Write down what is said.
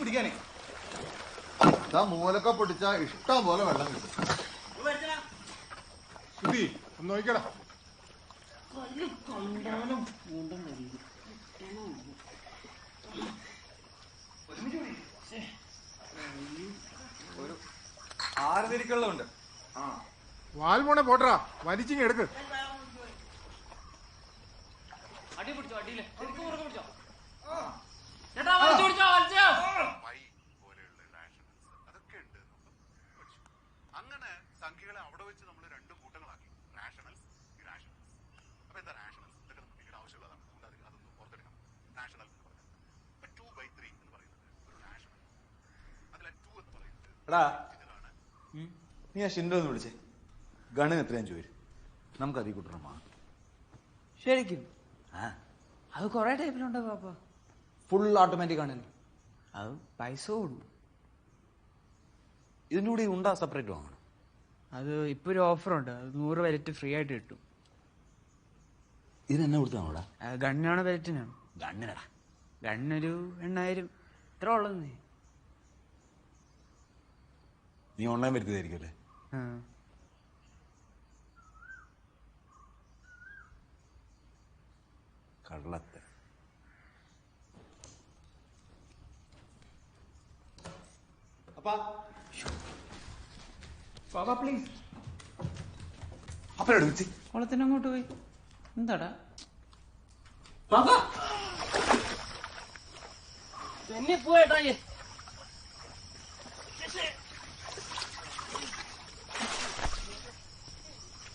പിടിക്കാനേ. മൂലൊക്കെ പൊട്ടിച്ച ഇഷ്ടം പോലെ വെള്ളം കിട്ടും. ഒന്ന് നോക്കടാ. ഒരു 6 തിരിക്കുള്ളതുണ്ട്. വാൽമോണെ പോട്ടറാ, വലിച്ചിങ്ങ എടുക്ക്. അടി പിടിച്ചോ, അടിയിലെ പിടിച്ചോ. അങ്ങനെ സംഖ്യകളെ അവിടെ വെച്ച് നമ്മൾ 2 കൂട്ടങ്ങളാക്കി. റാഷണൽസ്, ഇറാഷണൽസ്. അപ്പൊ എന്താ റാഷണൽസ്? ഇതൊക്കെ നമുക്ക് പിന്നീട് ആവശ്യമുള്ളതാണ്. അതൊന്ന് ഓർത്തെടുക്കണം. റാഷണൽ എന്ന് പറഞ്ഞാൽ 2/3 എന്ന് പറയുന്നത് ഒരു റാഷണൽ. അതിലെ 2 എന്ന് പറയുന്നത് ഇതാണ്. നീ ആ ഷിൻഡോ എന്ന് വിളിച്ചേ. ഗണ്ണിന് എത്രയും ചോദിച്ചു. നമുക്ക് അതിൽ കൂട്ടണം. ശരിക്കും അത് കൊറേ ടൈപ്പിലുണ്ടോ പാപ്പ? ഫുൾ ഓട്ടോമാറ്റിക് ആണല്ലോ. അത് പൈസ കൂടും. ഇതിൻ്റെ കൂടി ഉണ്ടാ സെപ്പറേറ്റ് വാങ്ങണം. അത് ഇപ്പൊ ഒരു ഓഫറുണ്ട്. അത് 100 വെലറ്റ് ഫ്രീ ആയിട്ട് കിട്ടും. ഇതിനെന്നെ കൊടുത്താണോടാ? ഗണ്ണിനാണോ വെലറ്റിനാണ്? ഗണ്ണിനടാ. ഗണ്ണൊരു 8000 ഇത്ര ഉള്ളത്. നീ ഓൺലൈൻ വരുത്തിയതായിരിക്കും അല്ലേ? കള്ളത്തെ. പ്ലീസ്. കുളത്തിനങ്ങോട്ട് പോയി. എന്താടാ പോയേട്ടാ.